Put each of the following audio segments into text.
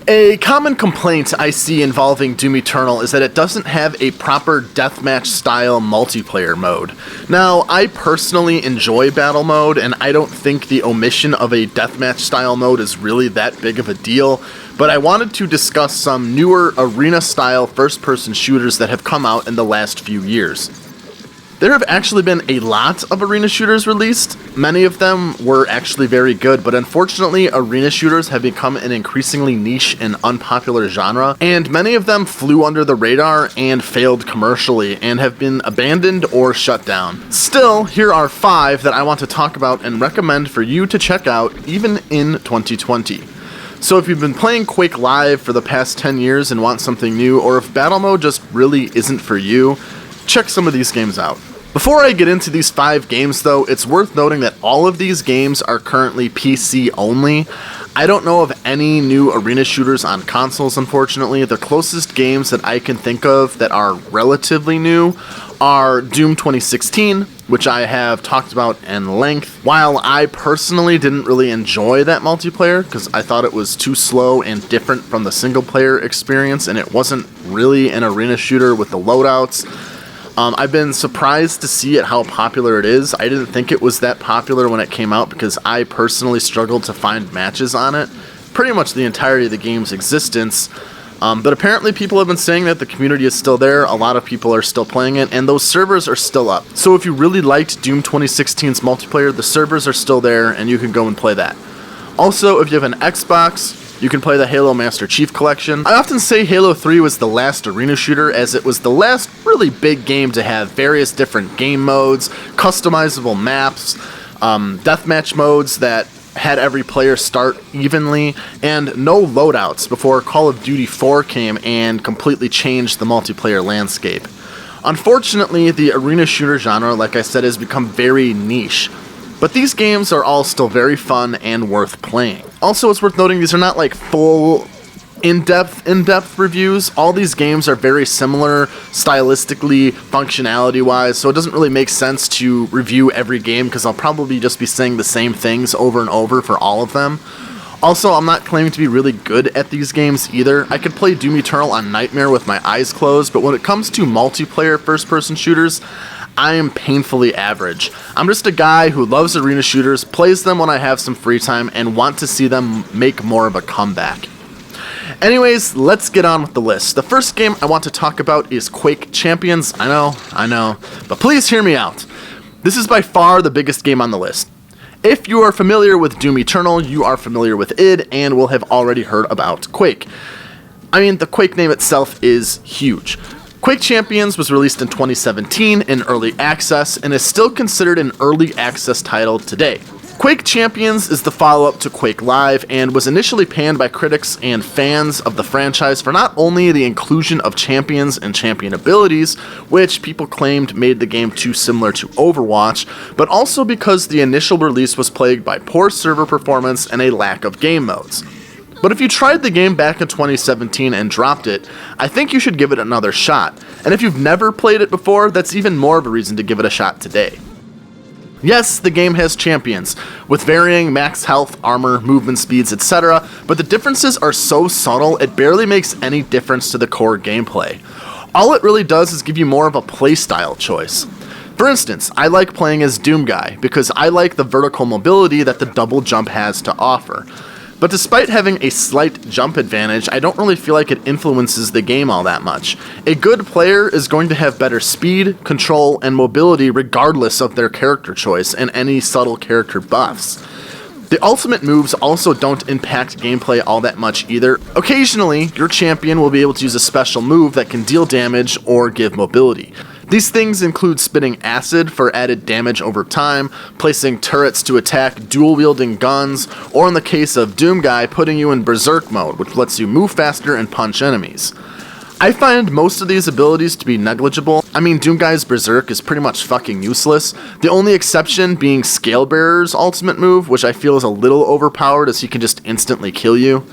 A common complaint I see involving Doom Eternal is that it doesn't have a proper deathmatch style multiplayer mode. Now, I personally enjoy Battlemode, and I don't think the omission of a deathmatch style mode is really that big of a deal, but I wanted to discuss some newer arena style first person shooters that have come out in the last few years. There have actually been a lot of arena shooters released. Many of them were actually very good, but unfortunately, arena shooters have become an increasingly niche and unpopular genre, and many of them flew under the radar and failed commercially and have been abandoned or shut down. Still, here are 5 that I want to talk about and recommend for you to check out even in 2020. So if you've been playing Quake Live for the past 10 years and want something new, or if Battlemode just really isn't for you, check some of these games out. Before I get into these 5 games though, it's worth noting that all of these games are currently PC only. I don't know of any new arena shooters on consoles, unfortunately. The closest games that I can think of that are relatively new are Doom 2016, which I have talked about in length. While I personally didn't really enjoy that multiplayer because I thought it was too slow and different from the single player experience, and it wasn't really an arena shooter with the loadouts. I've been surprised to see at how popular it is. I didn't think it was that popular when it came out because I personally struggled to find matches on it pretty much the entirety of the game's existence. But apparently people have been saying that the community is still there, a lot of people are still playing it, and those servers are still up. So if you really liked Doom 2016's multiplayer, the servers are still there and you can go and play that. Also, if you have an Xbox, you can play the Halo Master Chief Collection. I often say Halo 3 was the last arena shooter as it was the last really big game to have various different game modes, customizable maps, deathmatch modes that had every player start evenly, and no loadouts before Call of Duty 4 came and completely changed the multiplayer landscape. Unfortunately, the arena shooter genre, like I said, has become very niche. But these games are all still very fun and worth playing. Also, it's worth noting these are not like full in-depth reviews. All these games are very similar stylistically, functionality-wise, so it doesn't really make sense to review every game because I'll probably just be saying the same things over and over for all of them. Also, I'm not claiming to be really good at these games either. I could play Doom Eternal on Nightmare with my eyes closed, but when it comes to multiplayer first-person shooters, I am painfully average. I'm just a guy who loves arena shooters, plays them when I have some free time, and want to see them make more of a comeback. Anyways, let's get on with the list. The first game I want to talk about is Quake Champions. I know, but please hear me out. This is by far the biggest game on the list. If you are familiar with Doom Eternal, you are familiar with id and will have already heard about Quake. I mean, the Quake name itself is huge. Quake Champions was released in 2017 in early access and is still considered an early access title today. Quake Champions is the follow-up to Quake Live and was initially panned by critics and fans of the franchise for not only the inclusion of champions and champion abilities, which people claimed made the game too similar to Overwatch, but also because the initial release was plagued by poor server performance and a lack of game modes. But if you tried the game back in 2017 and dropped it, I think you should give it another shot. And if you've never played it before, that's even more of a reason to give it a shot today. Yes, the game has champions, with varying max health, armor, movement speeds, etc., but the differences are so subtle it barely makes any difference to the core gameplay. All it really does is give you more of a playstyle choice. For instance, I like playing as Doom Guy, because I like the vertical mobility that the double jump has to offer. But despite having a slight jump advantage, I don't really feel like it influences the game all that much. A good player is going to have better speed, control, and mobility regardless of their character choice and any subtle character buffs. The ultimate moves also don't impact gameplay all that much either. Occasionally, your champion will be able to use a special move that can deal damage or give mobility. These things include spitting acid for added damage over time, placing turrets to attack dual-wielding guns, or in the case of Doom Guy, putting you in Berserk mode, which lets you move faster and punch enemies. I find most of these abilities to be negligible. I mean, Doom Guy's Berserk is pretty much fucking useless, the only exception being Scalebearer's ultimate move, which I feel is a little overpowered as he can just instantly kill you.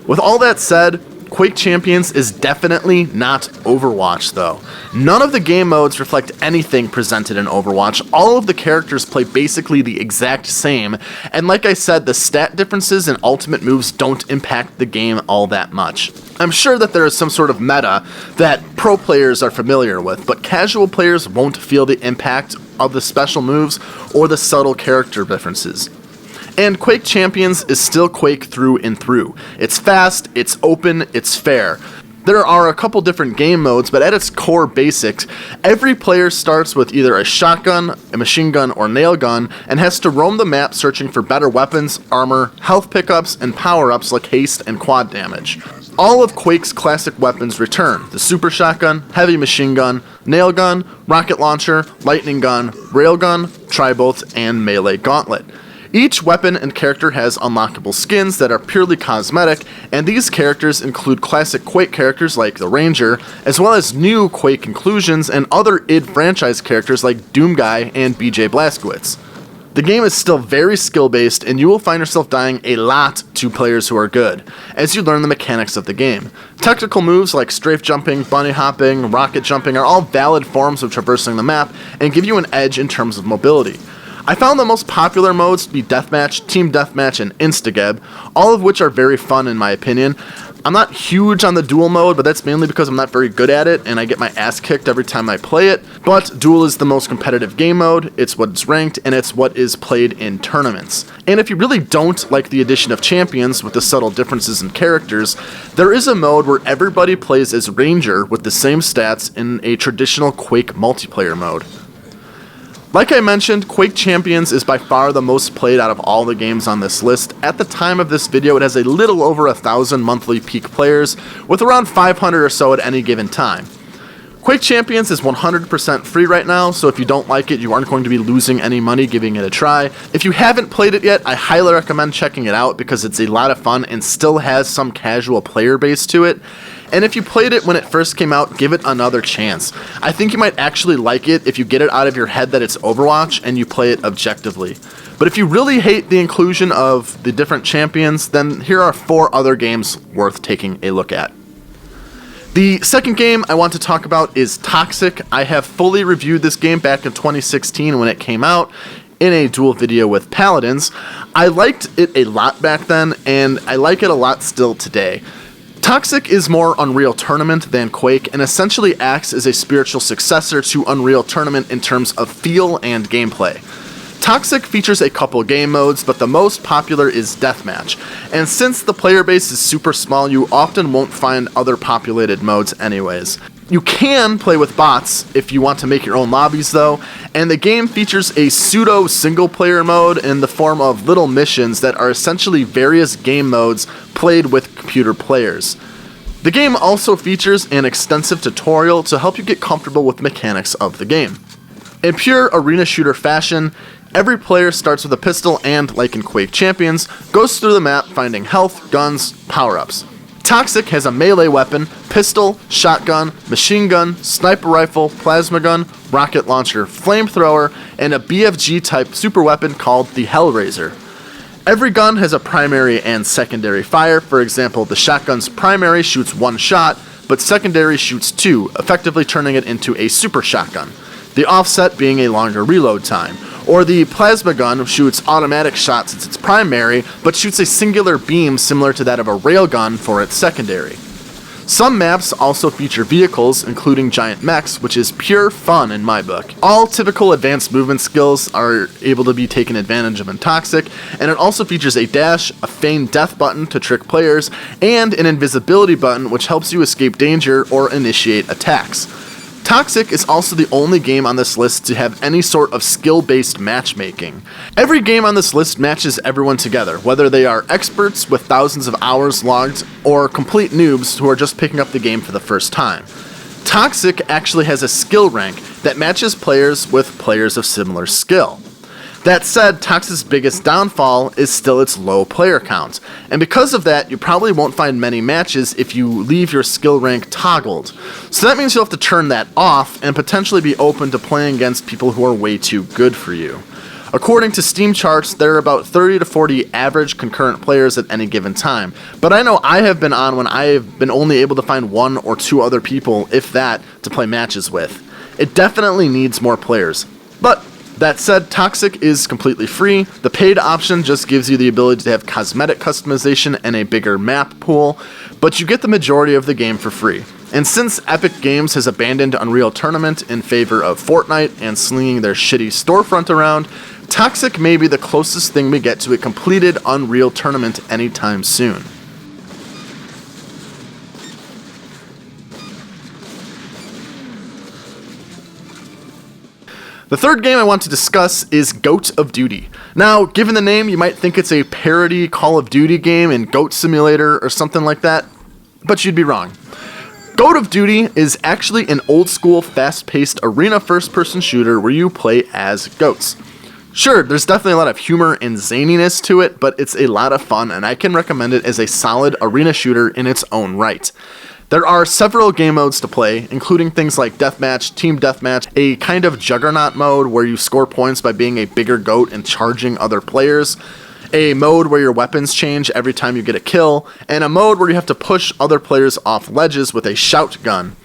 With all that said, Quake Champions is definitely not Overwatch though. None of the game modes reflect anything presented in Overwatch. All of the characters play basically the exact same, and like I said, the stat differences and ultimate moves don't impact the game all that much. I'm sure that there is some sort of meta that pro players are familiar with, but casual players won't feel the impact of the special moves or the subtle character differences. And Quake Champions is still Quake through and through. It's fast, it's open, it's fair. There are a couple different game modes, but at its core basics, every player starts with either a shotgun, a machine gun, or nail gun, and has to roam the map searching for better weapons, armor, health pickups, and power-ups like haste and quad damage. All of Quake's classic weapons return: the super shotgun, heavy machine gun, nail gun, rocket launcher, lightning gun, railgun, tri-bolts, and melee gauntlet. Each weapon and character has unlockable skins that are purely cosmetic, and these characters include classic Quake characters like the Ranger, as well as new Quake inclusions and other id franchise characters like Doomguy and BJ Blazkowicz. The game is still very skill-based, and you will find yourself dying a lot to players who are good, as you learn the mechanics of the game. Technical moves like strafe jumping, bunny hopping, rocket jumping are all valid forms of traversing the map and give you an edge in terms of mobility. I found the most popular modes to be Deathmatch, Team Deathmatch, and Instageb, all of which are very fun in my opinion. I'm not huge on the duel mode, but that's mainly because I'm not very good at it, and I get my ass kicked every time I play it. But duel is the most competitive game mode, it's what's ranked, and it's what is played in tournaments. And if you really don't like the addition of champions with the subtle differences in characters, there is a mode where everybody plays as Ranger with the same stats in a traditional Quake multiplayer mode. Like I mentioned, Quake Champions is by far the most played out of all the games on this list. At the time of this video, it has a little over 1,000 monthly peak players, with around 500 or so at any given time. Quake Champions is 100% free right now, so if you don't like it, you aren't going to be losing any money giving it a try. If you haven't played it yet, I highly recommend checking it out because it's a lot of fun and still has some casual player base to it. And if you played it when it first came out, give it another chance. I think you might actually like it if you get it out of your head that it's Overwatch and you play it objectively. But if you really hate the inclusion of the different champions, then here are 4 other games worth taking a look at. The second game I want to talk about is Toxikk. I have fully reviewed this game back in 2016 when it came out in a dual video with Paladins. I liked it a lot back then, and I like it a lot still today. Toxikk is more Unreal Tournament than Quake, and essentially acts as a spiritual successor to Unreal Tournament in terms of feel and gameplay. Toxikk features a couple game modes, but the most popular is Deathmatch, and since the player base is super small, you often won't find other populated modes anyways. You can play with bots if you want to make your own lobbies though, and the game features a pseudo single player mode in the form of little missions that are essentially various game modes played with computer players. The game also features an extensive tutorial to help you get comfortable with the mechanics of the game. In pure arena shooter fashion, every player starts with a pistol and, like in Quake Champions, goes through the map finding health, guns, power-ups. Toxikk has a melee weapon, pistol, shotgun, machine gun, sniper rifle, plasma gun, rocket launcher, flamethrower, and a BFG-type super weapon called the Hellraiser. Every gun has a primary and secondary fire. For example, the shotgun's primary shoots 1 shot, but secondary shoots 2, effectively turning it into a super shotgun, the offset being a longer reload time. Or the plasma gun shoots automatic shots as its primary, but shoots a singular beam similar to that of a railgun for its secondary. Some maps also feature vehicles, including giant mechs, which is pure fun in my book. All typical advanced movement skills are able to be taken advantage of in Toxikk, and it also features a dash, a feign death button to trick players, and an invisibility button which helps you escape danger or initiate attacks. Toxikk is also the only game on this list to have any sort of skill-based matchmaking. Every game on this list matches everyone together, whether they are experts with thousands of hours logged or complete noobs who are just picking up the game for the first time. Toxikk actually has a skill rank that matches players with players of similar skill. That said, Toxikk's biggest downfall is still its low player count, and because of that, you probably won't find many matches if you leave your skill rank toggled. So that means you'll have to turn that off and potentially be open to playing against people who are way too good for you. According to Steam charts, there are about 30 to 40 average concurrent players at any given time. But I know I have been on when I have been only able to find 1 or 2 other people, if that, to play matches with. It definitely needs more players. But that said, Toxikk is completely free. The paid option just gives you the ability to have cosmetic customization and a bigger map pool, but you get the majority of the game for free. And since Epic Games has abandoned Unreal Tournament in favor of Fortnite and slinging their shitty storefront around, Toxikk may be the closest thing we get to a completed Unreal Tournament anytime soon. The third game I want to discuss is Goat of Duty. Now, given the name, you might think it's a parody Call of Duty game in Goat Simulator or something like that, but you'd be wrong. Goat of Duty is actually an old-school, fast-paced arena first-person shooter where you play as goats. Sure, there's definitely a lot of humor and zaniness to it, but it's a lot of fun, and I can recommend it as a solid arena shooter in its own right. There are several game modes to play, including things like Deathmatch, Team Deathmatch, a kind of Juggernaut mode where you score points by being a bigger goat and charging other players, a mode where your weapons change every time you get a kill, and a mode where you have to push other players off ledges with a shout gun.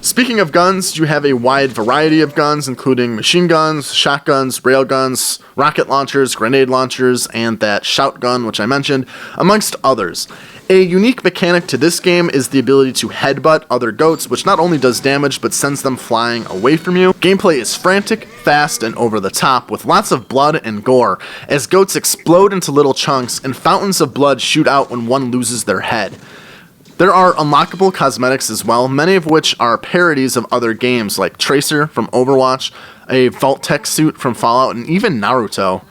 Speaking of guns, you have a wide variety of guns, including machine guns, shotguns, railguns, rocket launchers, grenade launchers, and that shout gun, which I mentioned, amongst others. A unique mechanic to this game is the ability to headbutt other goats, which not only does damage, but sends them flying away from you. Gameplay is frantic, fast, and over the top, with lots of blood and gore, as goats explode into little chunks, and fountains of blood shoot out when one loses their head. There are unlockable cosmetics as well, many of which are parodies of other games like Tracer from Overwatch, a Vault-Tec suit from Fallout, and even Naruto.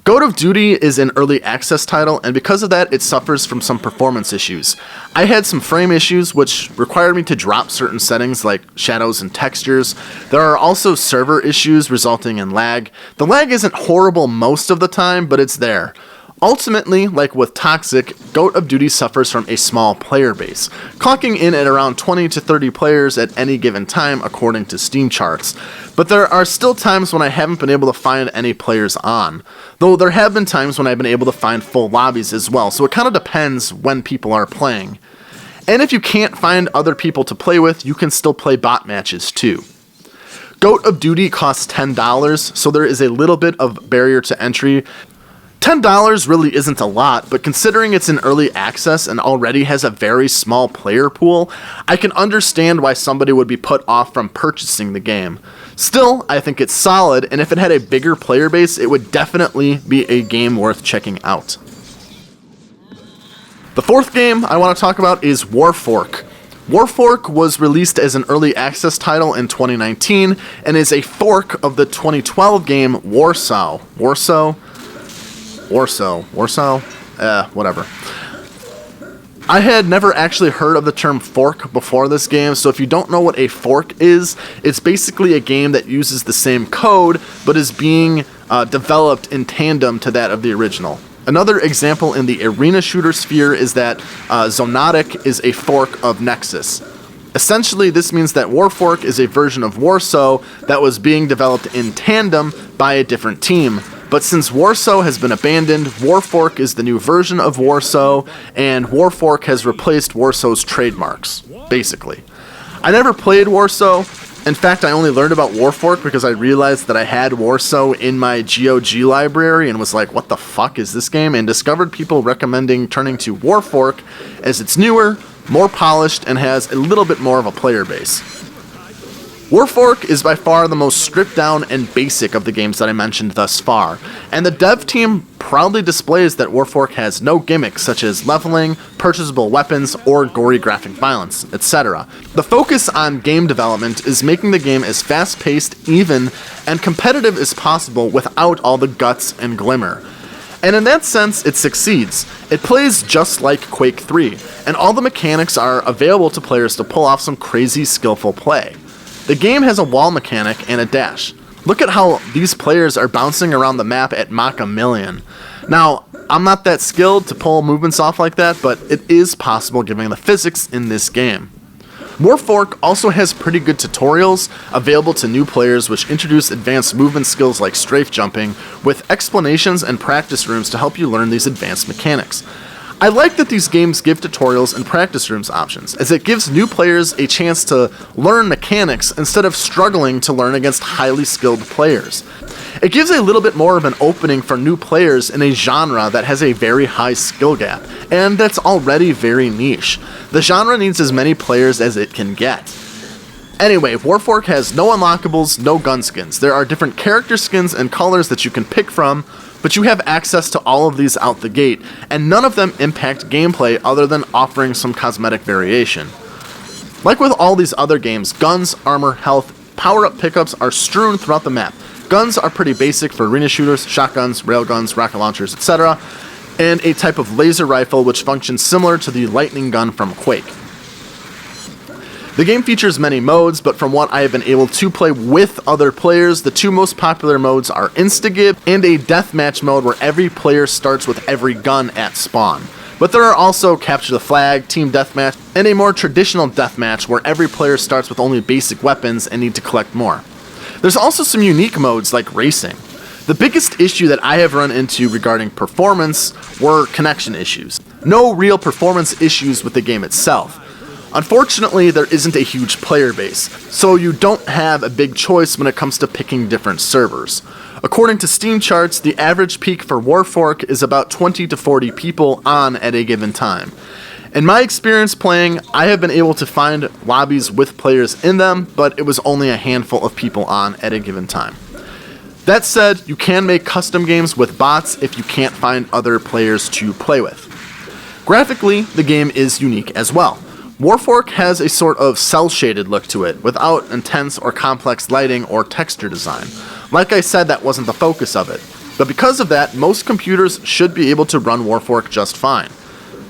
Goat of Duty is an early access title, and because of that, it suffers from some performance issues. I had some frame issues, which required me to drop certain settings like shadows and textures. There are also server issues resulting in lag. The lag isn't horrible most of the time, but it's there. Ultimately, like with Toxikk, Goat of Duty suffers from a small player base, clocking in at around 20 to 30 players at any given time according to Steam charts. But there are still times when I haven't been able to find any players on, though there have been times when I've been able to find full lobbies as well, so it kind of depends when people are playing. And if you can't find other people to play with, you can still play bot matches too. Goat of Duty costs $10, so there is a little bit of barrier to entry. $10 really isn't a lot, but considering it's in early access and already has a very small player pool, I can understand why somebody would be put off from purchasing the game. Still, I think it's solid, and if it had a bigger player base, it would definitely be a game worth checking out. The fourth game I want to talk about is Warfork. Warfork was released as an early access title in 2019 and is a fork of the 2012 game Warsaw. Whatever. I had never actually heard of the term fork before this game, so if you don't know what a fork is, it's basically a game that uses the same code, but is being developed in tandem to that of the original. Another example in the arena shooter sphere is that Zonotic is a fork of Nexus. Essentially, this means that Warfork is a version of Warsaw that was being developed in tandem by a different team. But since Warsaw has been abandoned, Warfork is the new version of Warsaw, and Warfork has replaced Warsaw's trademarks, basically. I never played Warsaw. In fact, I only learned about Warfork because I realized that I had Warsaw in my GOG library and was like, what the fuck is this game? And discovered people recommending turning to Warfork as it's newer, more polished, and has a little bit more of a player base. Warfork is by far the most stripped down and basic of the games that I mentioned thus far, and the dev team proudly displays that Warfork has no gimmicks such as leveling, purchasable weapons, or gory graphic violence, etc. The focus on game development is making the game as fast-paced, even, and competitive as possible without all the guts and glimmer. And in that sense, it succeeds. It plays just like Quake 3, and all the mechanics are available to players to pull off some crazy skillful play. The game has a wall mechanic and a dash. Look at how these players are bouncing around the map at Mach a million. Now, I'm not that skilled to pull movements off like that, but it is possible given the physics in this game. Warfork also has pretty good tutorials available to new players which introduce advanced movement skills like strafe jumping, with explanations and practice rooms to help you learn these advanced mechanics. I like that these games give tutorials and practice rooms options, as it gives new players a chance to learn mechanics instead of struggling to learn against highly skilled players. It gives a little bit more of an opening for new players in a genre that has a very high skill gap, and that's already very niche. The genre needs as many players as it can get. Anyway, Warfork has no unlockables, no gun skins. There are different character skins and colors that you can pick from, but you have access to all of these out the gate, and none of them impact gameplay other than offering some cosmetic variation. Like with all these other games, guns, armor, health, power-up pickups are strewn throughout the map. Guns are pretty basic for arena shooters, shotguns, railguns, rocket launchers, etc., and a type of laser rifle which functions similar to the lightning gun from Quake. The game features many modes, but from what I have been able to play with other players, the two most popular modes are Insta-Gib and a deathmatch mode where every player starts with every gun at spawn. But there are also Capture the Flag, Team Deathmatch, and a more traditional deathmatch where every player starts with only basic weapons and need to collect more. There's also some unique modes like racing. The biggest issue that I have run into regarding performance were connection issues. No real performance issues with the game itself. Unfortunately, there isn't a huge player base, so you don't have a big choice when it comes to picking different servers. According to Steam charts, the average peak for Warfork is about 20 to 40 people on at a given time. In my experience playing, I have been able to find lobbies with players in them, but it was only a handful of people on at a given time. That said, you can make custom games with bots if you can't find other players to play with. Graphically, the game is unique as well. Warfork has a sort of cel-shaded look to it, without intense or complex lighting or texture design. Like I said, that wasn't the focus of it. But because of that, most computers should be able to run Warfork just fine.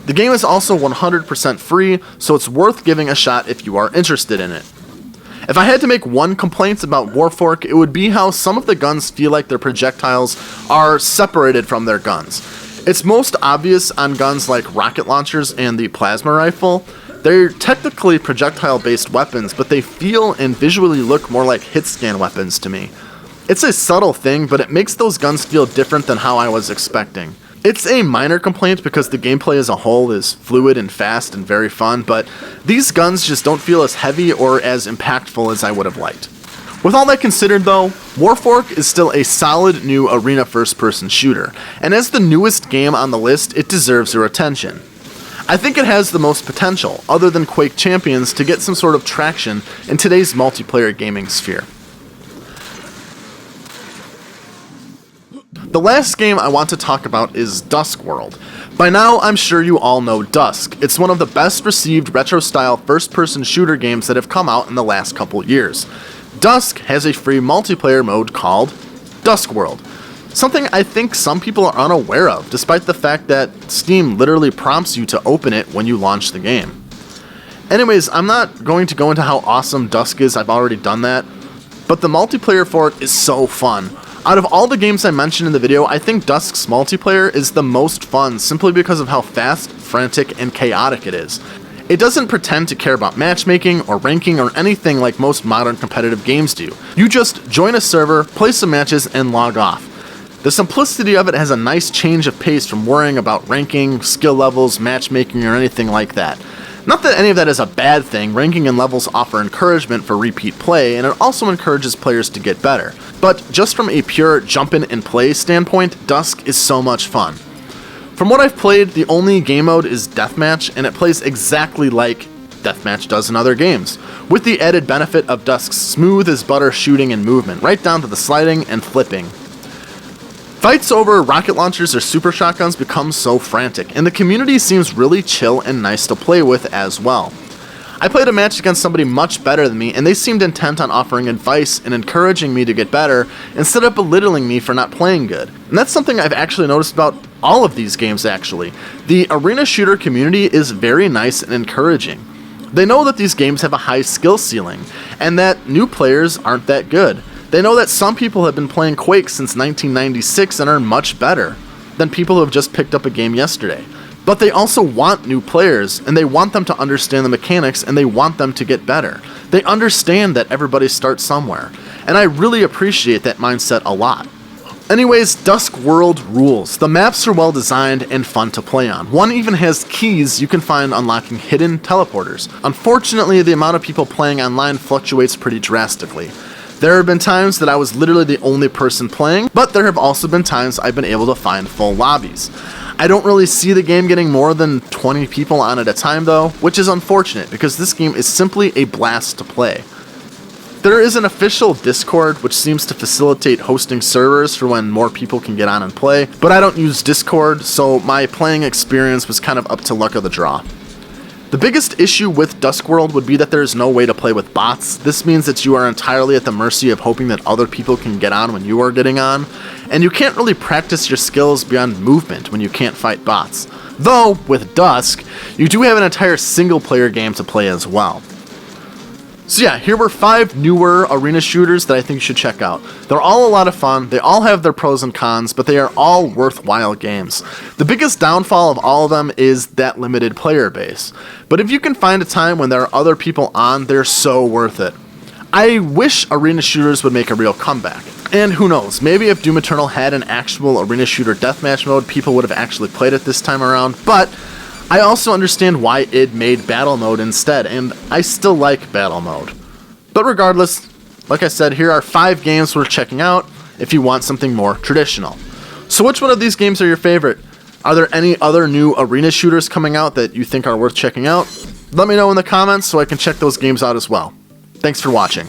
The game is also 100% free, so it's worth giving a shot if you are interested in it. If I had to make one complaint about Warfork, it would be how some of the guns feel like their projectiles are separated from their guns. It's most obvious on guns like rocket launchers and the plasma rifle. They're technically projectile-based weapons, but they feel and visually look more like hit-scan weapons to me. It's a subtle thing, but it makes those guns feel different than how I was expecting. It's a minor complaint because the gameplay as a whole is fluid and fast and very fun, but these guns just don't feel as heavy or as impactful as I would have liked. With all that considered though, Warfork is still a solid new arena first-person shooter, and as the newest game on the list, it deserves your attention. I think it has the most potential, other than Quake Champions, to get some sort of traction in today's multiplayer gaming sphere. The last game I want to talk about is Dusk World. By now, I'm sure you all know Dusk. It's one of the best received retro-style first-person shooter games that have come out in the last couple years. Dusk has a free multiplayer mode called Dusk World. Something I think some people are unaware of, despite the fact that Steam literally prompts you to open it when you launch the game. Anyways, I'm not going to go into how awesome Dusk is, I've already done that, but the multiplayer for it is so fun. Out of all the games I mentioned in the video, I think Dusk's multiplayer is the most fun simply because of how fast, frantic, and chaotic it is. It doesn't pretend to care about matchmaking or ranking or anything like most modern competitive games do. You just join a server, play some matches, and log off. The simplicity of it has a nice change of pace from worrying about ranking, skill levels, matchmaking, or anything like that. Not that any of that is a bad thing, ranking and levels offer encouragement for repeat play, and it also encourages players to get better. But just from a pure jump in and play standpoint, Dusk is so much fun. From what I've played, the only game mode is Deathmatch, and it plays exactly like Deathmatch does in other games, with the added benefit of Dusk's smooth as butter shooting and movement, right down to the sliding and flipping. Fights over rocket launchers or super shotguns become so frantic, and the community seems really chill and nice to play with as well. I played a match against somebody much better than me, and they seemed intent on offering advice and encouraging me to get better, instead of belittling me for not playing good. And that's something I've actually noticed about all of these games actually. The arena shooter community is very nice and encouraging. They know that these games have a high skill ceiling, and that new players aren't that good. They know that some people have been playing Quake since 1996 and are much better than people who have just picked up a game yesterday. But they also want new players, and they want them to understand the mechanics, and they want them to get better. They understand that everybody starts somewhere, and I really appreciate that mindset a lot. Anyways, Dusk World rules. The maps are well designed and fun to play on. One even has keys you can find unlocking hidden teleporters. Unfortunately, the amount of people playing online fluctuates pretty drastically. There have been times that I was literally the only person playing, but there have also been times I've been able to find full lobbies. I don't really see the game getting more than 20 people on at a time though, which is unfortunate because this game is simply a blast to play. There is an official Discord which seems to facilitate hosting servers for when more people can get on and play, but I don't use Discord, so my playing experience was kind of up to luck of the draw. The biggest issue with Dusk World would be that there is no way to play with bots. This means that you are entirely at the mercy of hoping that other people can get on when you are getting on, and you can't really practice your skills beyond movement when you can't fight bots. Though, with Dusk, you do have an entire single player game to play as well. So yeah, here were 5 newer arena shooters that I think you should check out. They're all a lot of fun, they all have their pros and cons, but they are all worthwhile games. The biggest downfall of all of them is that limited player base. But if you can find a time when there are other people on, they're so worth it. I wish arena shooters would make a real comeback. And who knows, maybe if Doom Eternal had an actual arena shooter deathmatch mode, people would have actually played it this time around, but I also understand why it made Battle Mode instead, and I still like Battle Mode. But regardless, like I said, here are 5 games worth checking out if you want something more traditional. So which one of these games are your favorite? Are there any other new arena shooters coming out that you think are worth checking out? Let me know in the comments so I can check those games out as well. Thanks for watching.